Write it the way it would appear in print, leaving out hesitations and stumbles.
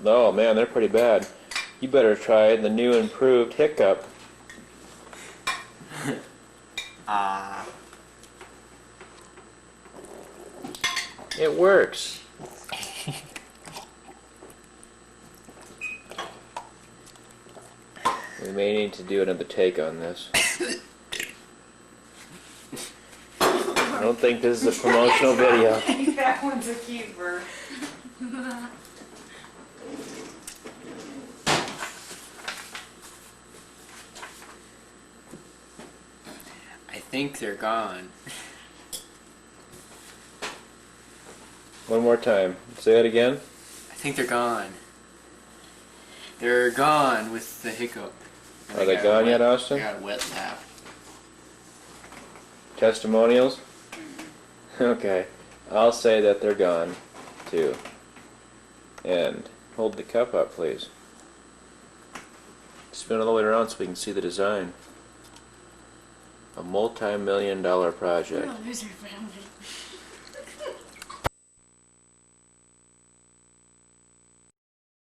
Oh man, they're pretty bad. You better try the new improved Hiccup. It works. We may need to do another take on this. I don't think this is a promotional video. I think that one's a keeper. I think they're gone. One more time. Say it again. I think they're gone. They're gone with the Hiccup. Are they gone yet, Austin? I got a wet tap. Testimonials? Okay. I'll say that they're gone, too. And hold the cup up, please. Spin all the way around so we can see the design. A multi-million-dollar project. We're a loser family.